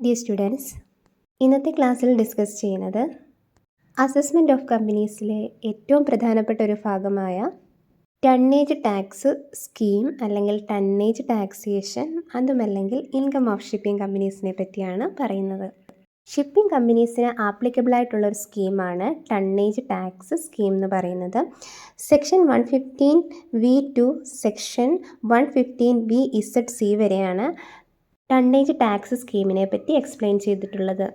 Dear students, ഇന്നത്തെ ക്ലാസ്സിൽ discuss ചെയ്യുന്നത് അസസ്മെൻറ്റ് ഓഫ് കമ്പനീസിലെ ഏറ്റവും പ്രധാനപ്പെട്ട ഒരു ഭാഗമായ ടണ്ണേജ് ടാക്സ് സ്കീം അല്ലെങ്കിൽ ടണ്ണേജ് ടാക്സേഷൻ, അതുമല്ലെങ്കിൽ ഇൻകം ഓഫ് ഷിപ്പിംഗ് കമ്പനീസിനെ പറ്റിയാണ് പറയുന്നത്. ഷിപ്പിംഗ് കമ്പനീസിന് ആപ്ലിക്കബിൾ ആയിട്ടുള്ള ഒരു സ്കീമാണ് ടണ്ണേജ് ടാക്സ് സ്കീം എന്ന് പറയുന്നത്. സെക്ഷൻ 115(v)(2) സെക്ഷൻ 115(v)(z)(c) വരെയാണ് ടണ്ണേജ് ടാക്സ് സ്കീമിനെ പറ്റി എക്സ്പ്ലെയിൻ ചെയ്തിട്ടുള്ളത്.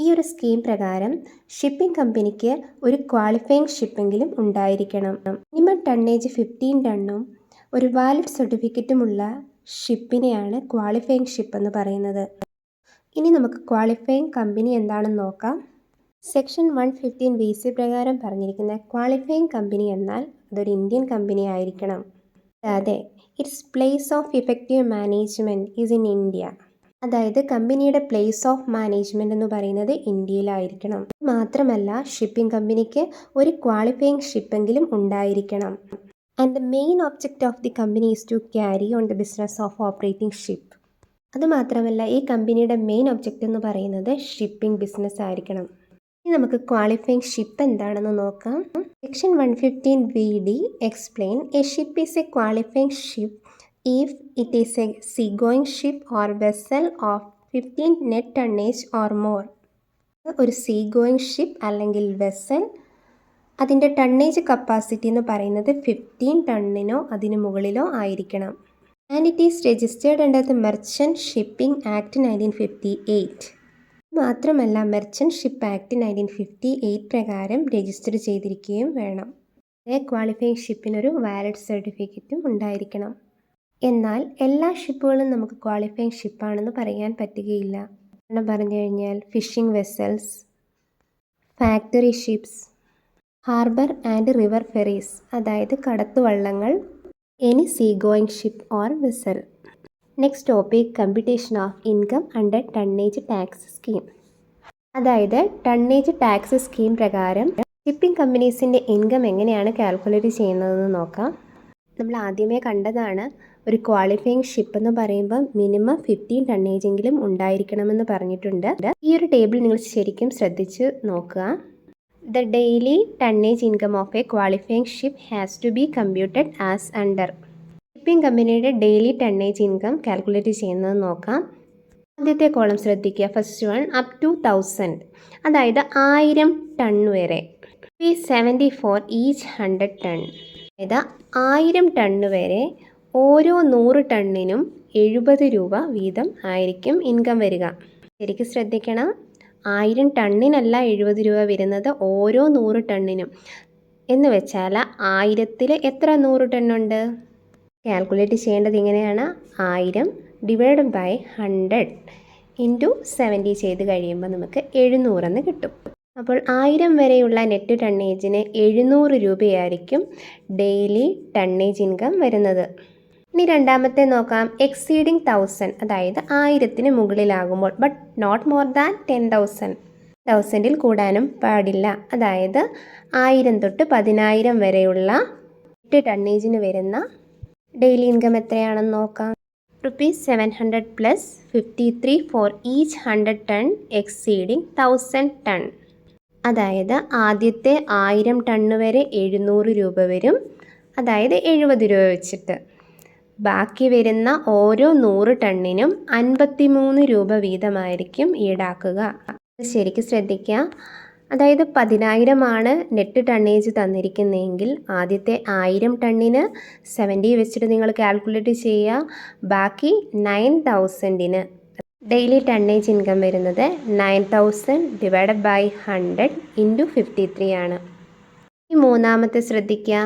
ഈ ഒരു സ്കീം പ്രകാരം ഷിപ്പിംഗ് കമ്പനിക്ക് ഒരു ക്വാളിഫയിങ് ഷിപ്പെങ്കിലും ഉണ്ടായിരിക്കണം. മിനിമം ടണ്ണേജ് 15 ടണ്ണും ഒരു വാലിഡ് സർട്ടിഫിക്കറ്റുമുള്ള ഷിപ്പിനെയാണ് ക്വാളിഫയിങ് ഷിപ്പ് എന്ന് പറയുന്നത്. ഇനി നമുക്ക് ക്വാളിഫയിങ് കമ്പനി എന്താണെന്ന് നോക്കാം. സെക്ഷൻ 115(v)(c) പ്രകാരം പറഞ്ഞിരിക്കുന്ന ക്വാളിഫയിങ് കമ്പനി എന്നാൽ അതൊരു ഇന്ത്യൻ കമ്പനി ആയിരിക്കണം. അതെ, it's place of effective management is in India. അതായത് കമ്പനിയുടെ പ്ലേസ് ഓഫ് മാനേജ്മെൻറ്റ് എന്ന് പറയുന്നത് ഇന്ത്യയിലായിരിക്കണം. മാത്രമല്ല, ഷിപ്പിംഗ് കമ്പനിക്ക് ഒരു ക്വാളിഫയിങ് ഷിപ്പെങ്കിലും ഉണ്ടായിരിക്കണം. And the main object of the company is to carry on the business of operating ship. അതുമാത്രമല്ല, ഈ കമ്പനിയുടെ മെയിൻ ഒബ്ജക്റ്റ് എന്ന് പറയുന്നത് ഷിപ്പിംഗ് ബിസിനസ് ആയിരിക്കണം. ഇനി നമുക്ക് ക്വാളിഫയിങ് ഷിപ്പ് എന്താണെന്ന് നോക്കാം. Section 115(v)(d) explain A ship is A qualifying ship if it is a seagoing ship or vessel of 15 net tonnage or more. ഒരു സീഗോയിങ് ഷിപ്പ് അല്ലെങ്കിൽ വെസൽ, അതിൻ്റെ ടണ്ണേജ് കപ്പാസിറ്റി എന്ന് പറയുന്നത് 15 ടണ്ണിനോ അതിന് മുകളിലോ ആയിരിക്കണം. And it is registered under the merchant shipping act 1958. മാത്രമല്ല, merchant ship act 1958 പ്രകാരം രജിസ്റ്റർ ചെയ്തിരിക്കുകയും വേണം. ക്വാളിഫയിങ് ഷിപ്പിനൊരു വാലിഡ് സർട്ടിഫിക്കറ്റും ഉണ്ടായിരിക്കണം. എന്നാൽ എല്ലാ ഷിപ്പുകളും നമുക്ക് ക്വാളിഫയിങ് ഷിപ്പാണെന്ന് പറയാൻ പറ്റുകയില്ല. കാരണം പറഞ്ഞു കഴിഞ്ഞാൽ fishing vessels, factory ships, harbour and river ferries, അതായത് കടത്തുവള്ളങ്ങൾ, any seagoing ship or vessel. Next topic, computation of income under tonnage tax scheme. അതായത് ടണ്ണേജ് ടാക്സ് സ്കീം പ്രകാരം ഷിപ്പിംഗ് കമ്പനീസിൻ്റെ ഇൻകം എങ്ങനെയാണ് കാൽക്കുലേറ്റ് ചെയ്യുന്നതെന്ന് നോക്കാം. നമ്മൾ ആദ്യമേ കണ്ടതാണ്, ഒരു ക്വാളിഫയിങ് ഷിപ്പ് എന്ന് പറയുമ്പോൾ മിനിമം 15 ടണ്ണേജെങ്കിലും ഉണ്ടായിരിക്കണമെന്ന് പറഞ്ഞിട്ടുണ്ട്. ഈ ഒരു ടേബിൾ നിങ്ങൾ ശരിക്കും ശ്രദ്ധിച്ച് നോക്കുക. The daily tonnage income of a qualifying ship has to be computed as under. Shipping കമ്പനിയുടെ ഡെയിലി ടണ്ണേജ് ഇൻകം കാൽക്കുലേറ്റ് ചെയ്യുന്നത് നോക്കാം. ആദ്യത്തെ കോളം ശ്രദ്ധിക്കുക. ഫസ്റ്റ് വൺ അപ് ടു 1000, അതായത് 1000 ടൺ വരെ. 74 ഈച്ച് 100 ടൺ, അതായത് 1000 ടണ്ണ് വരെ ഓരോ 100 ടണ്ണിനും 70 രൂപ വീതം ആയിരിക്കും ഇൻകം വരിക. ശരിക്കും ശ്രദ്ധിക്കണം, 1000 ടണ്ണിനല്ല 70 രൂപ വരുന്നത്, ഓരോ 100 ടണ്ണിനും. എന്ന് വെച്ചാൽ 1000-ൽ എത്ര 100 ടണ്ണുണ്ട്? കാൽക്കുലേറ്റ് ചെയ്യേണ്ടത് ഇങ്ങനെയാണ്, 1000 ഡിവൈഡ് ബൈ 100 ഇൻറ്റു 70 ചെയ്ത് കഴിയുമ്പോൾ നമുക്ക് 700 എന്ന് കിട്ടും. അപ്പോൾ 1000 വരെയുള്ള നെറ്റ് ടണ്ണേജിന് 700 രൂപയായിരിക്കും ഡെയിലി ടണ്ണേജ് ഇൻകം വരുന്നത്. ഇനി രണ്ടാമത്തെ നോക്കാം, എക്സീഡിങ് 1000, അതായത് 1000-ന് മുകളിലാകുമ്പോൾ, ബട്ട് നോട്ട് മോർ ദാൻ 10,000. 1000-ൽ കൂടാനും പാടില്ല. അതായത് 1000 തൊട്ട് 10,000 വരെയുള്ള നെറ്റ് ടണ്ണേജിന് വരുന്ന ഡെയിലി ഇൻകം എത്രയാണെന്ന് നോക്കാം. ₹700 plus 53 for each 100 ton exceeding 1000 ton. അതായത് ആദ്യത്തെ 1000 ടണ്ണ് വരെ 700 രൂപ വരും, അതായത് 70 രൂപ വെച്ചിട്ട്. ബാക്കി വരുന്ന ഓരോ 100 ടണ്ണിനും 53 രൂപ വീതമായിരിക്കും ഈടാക്കുക. ശരിക്കും ശ്രദ്ധിക്കുക. അതായത് 10,000 നെറ്റ് ടണ്ണേജ് തന്നിരിക്കുന്നതെങ്കിൽ ആദ്യത്തെ 1000 ടണ്ണിന് 70 വെച്ചിട്ട് നിങ്ങൾ കാൽക്കുലേറ്റ് ചെയ്യുക. ബാക്കി 9,000-ന് ഡെയിലി ടണ്ണേജ് ഇൻകം വരുന്നത് 9,000 ഡിവൈഡഡ് ബൈ 100 ഇൻറ്റു 53 ആണ്. ഈ മൂന്നാമത്തെ ശ്രദ്ധിക്കുക,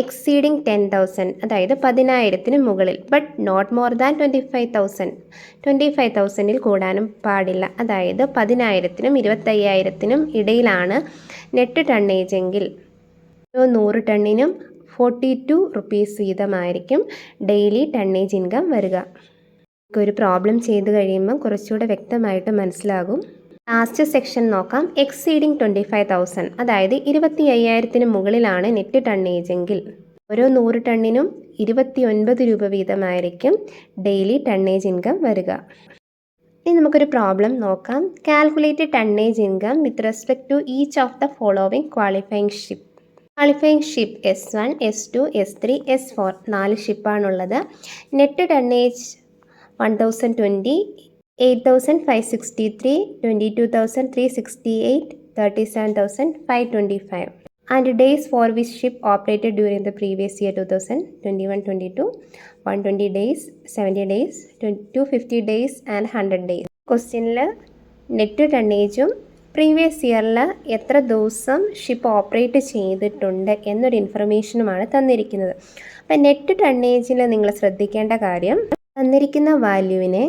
എക്സീഡിങ് 10,000, അതായത് 10,000-ന് മുകളിൽ, ബട്ട് നോട്ട് മോർ ദാൻ 25,000. 25,000-ൽ കൂടാനും പാടില്ല. അതായത് 10,000-നും 25,000-നും ഇടയിലാണ് നെറ്റ് ടണ്ണേജെങ്കിൽ ഓരോ 100 ടണ്ണിനും 42 റുപ്പീസ് വീതമായിരിക്കും ഡെയിലി ടണ്ണേജ് ഇൻകം വരിക. ഒരു പ്രോബ്ലം ചെയ്ത് കഴിയുമ്പം കുറച്ചുകൂടെ വ്യക്തമായിട്ട് മനസ്സിലാകും. ലാസ്റ്റ് സെക്ഷൻ നോക്കാം. എക്സീഡിങ് 25,000, അതായത് 25,000-ന് മുകളിലാണ് നെറ്റ് ടണ്ണേജെങ്കിൽ ഓരോ 100 ടണ്ണിനും 29 രൂപ വീതമായിരിക്കും ഡെയിലി ടണ്ണേജ് ഇൻകം വരിക. ഇനി നമുക്കൊരു പ്രോബ്ലം നോക്കാം. Calculate tonnage income with respect to each of the following qualifying ship. Qualifying ship S1, S2, S3, S4 4 ഷിപ്പാണുള്ളത്. Net tonnage 1020, 8563, 22,368, 37,525. And days for which ship operated during the previous year 2021-22, 120 days, 70 days, 250 days and 100 days. ക്വസ്റ്റ്യനിൽ net ടണ്ണേജും previous ഇയറിൽ എത്ര ദിവസം ship operate ചെയ്തിട്ടുണ്ട് എന്നൊരു ഇൻഫർമേഷനുമാണ് തന്നിരിക്കുന്നത്. അപ്പം net ടണ്ണേജിൽ നിങ്ങൾ ശ്രദ്ധിക്കേണ്ട കാര്യം, തന്നിരിക്കുന്ന വാല്യൂവിനെ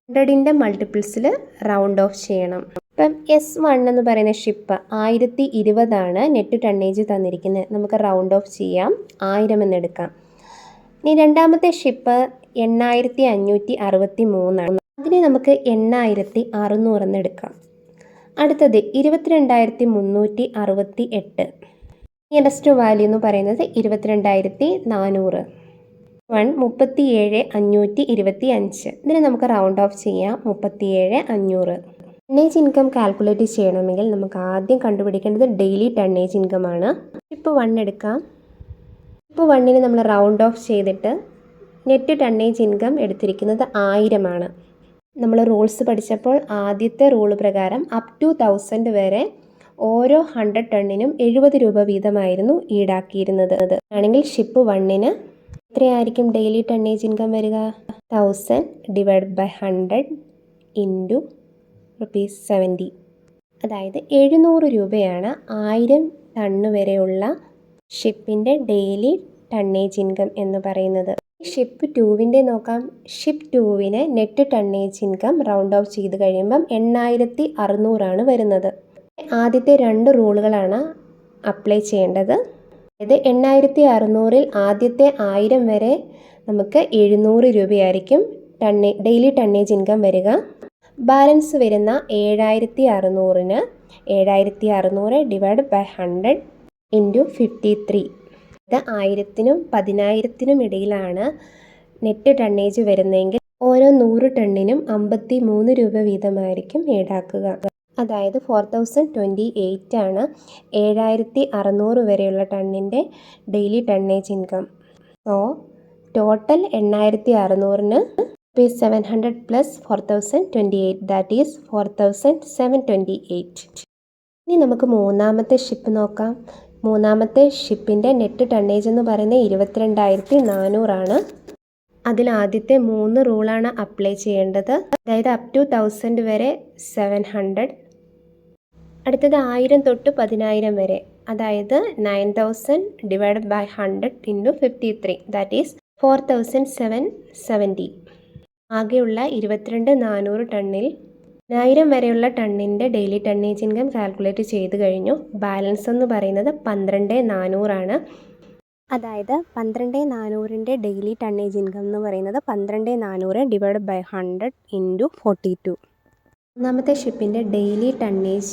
100ൻ്റെ മൾട്ടിപ്പിൾസിൽ റൗണ്ട് ഓഫ് ചെയ്യണം. ഇപ്പം S1 എന്ന് പറയുന്ന ഷിപ്പ് 1020 നെറ്റ് ടണ്ണേജ് തന്നിരിക്കുന്നത്. നമുക്ക് റൗണ്ട് ഓഫ് ചെയ്യാം, 1000 എന്നെടുക്കാം. ഇനി രണ്ടാമത്തെ ഷിപ്പ് 8563, അതിനെ നമുക്ക് 8600 എന്നെടുക്കാം. അടുത്തത് 22,368. നിയറസ്റ്റ് വാല്യൂ എന്ന് പറയുന്നത് 22,400. 37,525. ഇതിനെ നമുക്ക് റൗണ്ട് ഓഫ് ചെയ്യാം, 37,500. ടണ്ണേജ് ഇൻകം കാൽക്കുലേറ്റ് ചെയ്യണമെങ്കിൽ നമുക്ക് ആദ്യം കണ്ടുപിടിക്കേണ്ടത് ഡെയിലി ടണ്ണേജ് ഇൻകം ആണ്. ഷിപ്പ് 1 എടുക്കാം. ഷിപ്പ് 1ന് നമ്മൾ റൗണ്ട് ഓഫ് ചെയ്തിട്ട് നെറ്റ് ടണ്ണേജ് ഇൻകം എടുത്തിരിക്കുന്നത് 1000 ആണ്. നമ്മൾ റൂൾസ് പഠിച്ചപ്പോൾ ആദ്യത്തെ റൂള് പ്രകാരം അപ് ടു 1000 വരെ ഓരോ 100 ടണ്ണിനും 70 രൂപ വീതമായിരുന്നു ഈടാക്കിയിരുന്നത്. ആണെങ്കിൽ ഷിപ്പ് 1ന് എത്രയായിരിക്കും ഡെയിലി ടണ്ണേജ് ഇൻകം വരിക? 1000 ഡിവൈഡ് ബൈ 100 ഇൻറ്റു ₹70. അതായത് 700 രൂപയാണ് 1000 ടണ്ണ് വരെയുള്ള ഷിപ്പിൻ്റെ ഡെയിലി ടണ്ണേജ് ഇൻകം എന്ന് പറയുന്നത്. ഷിപ്പ് 2വിൻ്റെ നോക്കാം. ഷിപ്പ് 2വിന് net tonnage income round off ചെയ്ത് കഴിയുമ്പം 8600 വരുന്നത്. ആദ്യത്തെ 2 റൂളുകളാണ് അപ്ലൈ ചെയ്യേണ്ടത്. അതായത് 8600ൽ ആദ്യത്തെ 1000 വരെ നമുക്ക് 700 രൂപയായിരിക്കും ഡെയിലി ടണ്ണേജ് ഇൻകം വരിക. ബാലൻസ് വരുന്ന 7600ന് 7600 ഡിവൈഡ് ബൈ 100 ഇൻറ്റു 53. ഇത് 1000നും 10,000നും ഇടയിലാണ് നെറ്റ് ടണ്ണേജ് വരുന്നതെങ്കിൽ ഓരോ 100 ടണ്ണിനും 53 രൂപ വീതമായിരിക്കും ഈടാക്കുക. അതായത് 4028 ആണ് 7600 വരെയുള്ള ടണ്ണിൻ്റെ daily tonnage income. So total 8600ന് 700 പ്ലസ് 4028, ദാറ്റ് ഈസ് 4728. ഇനി നമുക്ക് മൂന്നാമത്തെ ഷിപ്പ് നോക്കാം. മൂന്നാമത്തെ ഷിപ്പിൻ്റെ നെറ്റ് ടണ്ണേജ് എന്ന് പറയുന്നത് 22,400 ആണ്. അതിൽ ആദ്യത്തെ 3 റൂളാണ് അപ്ലൈ ചെയ്യേണ്ടത്. അതായത് അപ് ടു 1000 വരെ 700, അടുത്തത് 1000 തൊട്ട് 10,000 വരെ, അതായത് 9000 divide by 100 into 53, that is 4770. ആകെയുള്ള 22,400 ടണ്ണിൽ 1000 വരെയുള്ള ടണ്ണിൻ്റെ ഡെയിലി ടണ്ണേജ് ഇൻകം കാൽക്കുലേറ്റ് ചെയ്ത് കഴിഞ്ഞു. ബാലൻസ് എന്ന് പറയുന്നത് 12,400 ആണ്. അതായത് 12,400ൻ്റെ ഡെയിലി ടണ്ണേജ് ഇൻകം എന്ന് പറയുന്നത് 12,400 ഡിവൈഡ് ബൈ 100 ഇൻറ്റു 42. മൂന്നാമത്തെ ഷിപ്പിൻ്റെ ഡെയിലി ടണ്ണേജ്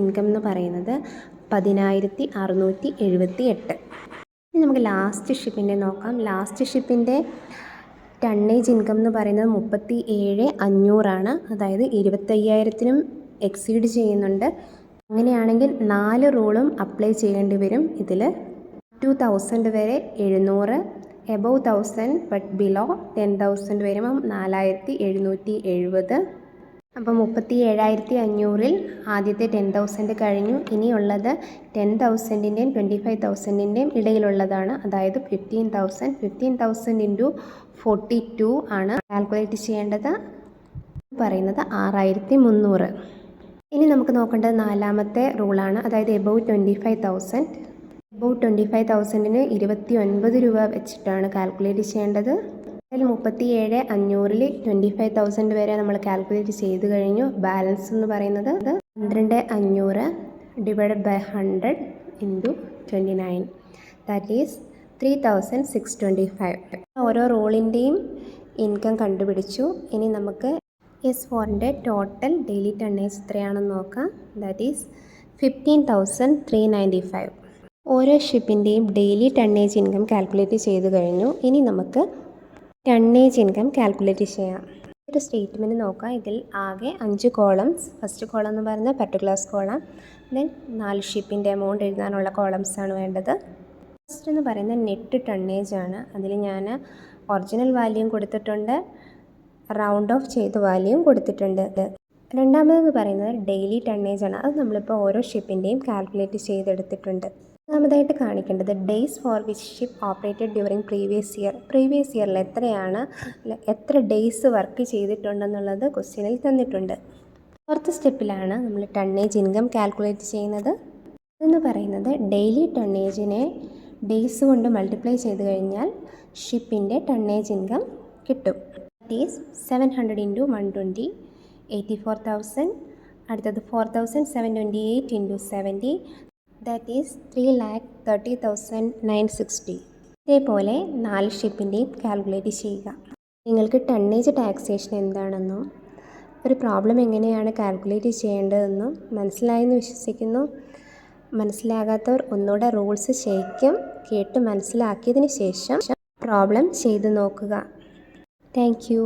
ഇൻകം എന്ന് പറയുന്നത് 10,678. ഇനി നമുക്ക് ലാസ്റ്റ് ഷിപ്പിൻ്റെ നോക്കാം. ലാസ്റ്റ് ഷിപ്പിൻ്റെ ടണ്ണേജ് ഇൻകം എന്ന് പറയുന്നത് 37,500 ആണ്. അതായത് 25,000നും എക്സീഡ് ചെയ്യുന്നുണ്ട്. അങ്ങനെയാണെങ്കിൽ 4 റൂളും അപ്ലൈ ചെയ്യേണ്ടി വരും. ഇതിൽ 2,000 വരെ 700, എബവ് 1000 ബട്ട് ബിലോ 10,000 വരുമ്പം 4,770. അപ്പം 37,500ൽ ആദ്യത്തെ 10,000 കഴിഞ്ഞു. ഇനിയുള്ളത് 10,000ൻ്റെയും 25,000ൻ്റെയും ഇടയിലുള്ളതാണ്. അതായത് 15,000 ഇൻറ്റു 42 ആണ് കാൽക്കുലേറ്റ് ചെയ്യേണ്ടത്. പറയുന്നത് 6,300. ഇനി നമുക്ക് നോക്കേണ്ടത് നാലാമത്തെ റൂളാണ്. അതായത് എബവ് 25,000. എബവ് 25,000ന് 29 രൂപ വെച്ചിട്ടാണ് കാൽക്കുലേറ്റ് ചെയ്യേണ്ടത്. അതിൽ 37,500ൽ 25,000 വരെ നമ്മൾ കാൽക്കുലേറ്റ് ചെയ്ത് കഴിഞ്ഞു. ബാലൻസ് എന്ന് പറയുന്നത് 12,500 divide by 100 into 29, that is 3,625. ഓരോ റോളിൻ്റെയും ഇൻകം കണ്ടുപിടിച്ചു. ഇനി നമുക്ക് S4ൻ്റെ ടോട്ടൽ ഡെയിലി ടണ്ണേജ് എത്രയാണെന്ന് നോക്കാം. That is 15,395. ഓരോ ഷിപ്പിൻ്റെയും ഡെയിലി ടണ്ണേജ് ഇൻകം കാൽക്കുലേറ്റ് ചെയ്ത് കഴിഞ്ഞു. ഇനി നമുക്ക് ടണ്ണേജ് ഇൻകം കാൽക്കുലേറ്റ് ചെയ്യാം. ഒരു സ്റ്റേറ്റ്മെൻറ്റ് നോക്കാം. ഇതിൽ ആകെ 5 കോളംസ്. ഫസ്റ്റ് കോളം എന്ന് പറയുന്നത് പർട്ടിക്കുലേഴ്സ് കോളം, ദെൻ 4 ഷിപ്പിൻ്റെ എമൗണ്ട് എഴുതാനുള്ള കോളംസാണ് വേണ്ടത്. ഫസ്റ്റ് എന്ന് പറയുന്നത് നെറ്റ് ടണ്ണേജ് ആണ്. അതിൽ ഞാൻ ഒറിജിനൽ വാല്യൂം കൊടുത്തിട്ടുണ്ട്, റൗണ്ട് ഓഫ് ചെയ്ത വാല്യൂം കൊടുത്തിട്ടുണ്ട്. രണ്ടാമതെന്ന് പറയുന്നത് ഡെയിലി ടണ്ണേജ് ആണ്. അത് നമ്മളിപ്പോൾ ഓരോ ഷിപ്പിൻ്റെയും കാൽക്കുലേറ്റ് ചെയ്തെടുത്തിട്ടുണ്ട്. മൂന്നാമതായിട്ട് കാണിക്കേണ്ടത് days for which ship operated during previous ഇയറിൽ എത്ര ഡേയ്സ് വർക്ക് ചെയ്തിട്ടുണ്ടെന്നുള്ളത് ക്വസ്റ്റ്യനിൽ തന്നിട്ടുണ്ട്. ഫോർത്ത് സ്റ്റെപ്പിലാണ് നമ്മൾ ടണ്ണേജ് ഇൻകം കാൽക്കുലേറ്റ് ചെയ്യുന്നത്. എന്ന് പറയുന്നത് ഡെയിലി ടണ്ണേജിനെ ഡേയ്സ് കൊണ്ട് മൾട്ടിപ്ലൈ ചെയ്ത് കഴിഞ്ഞാൽ ഷിപ്പിൻ്റെ ടണ്ണേജ് ഇൻകം കിട്ടും. That is 700 × 120 84,000. അടുത്തത് 4,728 × 70, ദാറ്റ് ഈസ് 3,30,960. ഇതേപോലെ 4 ഷിപ്പിൻ്റെയും കാൽക്കുലേറ്റ് ചെയ്യുക. നിങ്ങൾക്ക് ടണ്ണേജ് ടാക്സേഷൻ എന്താണെന്നും ഒരു പ്രോബ്ലം എങ്ങനെയാണ് കാൽക്കുലേറ്റ് ചെയ്യേണ്ടതെന്നും മനസ്സിലായെന്ന് വിശ്വസിക്കുന്നു. മനസ്സിലാകാത്തവർ ഒന്നുകൂടെ റൂൾസ് ശരിക്കും കേട്ട് മനസ്സിലാക്കിയതിന് ശേഷം പ്രോബ്ലം ചെയ്ത് നോക്കുക. Thank you.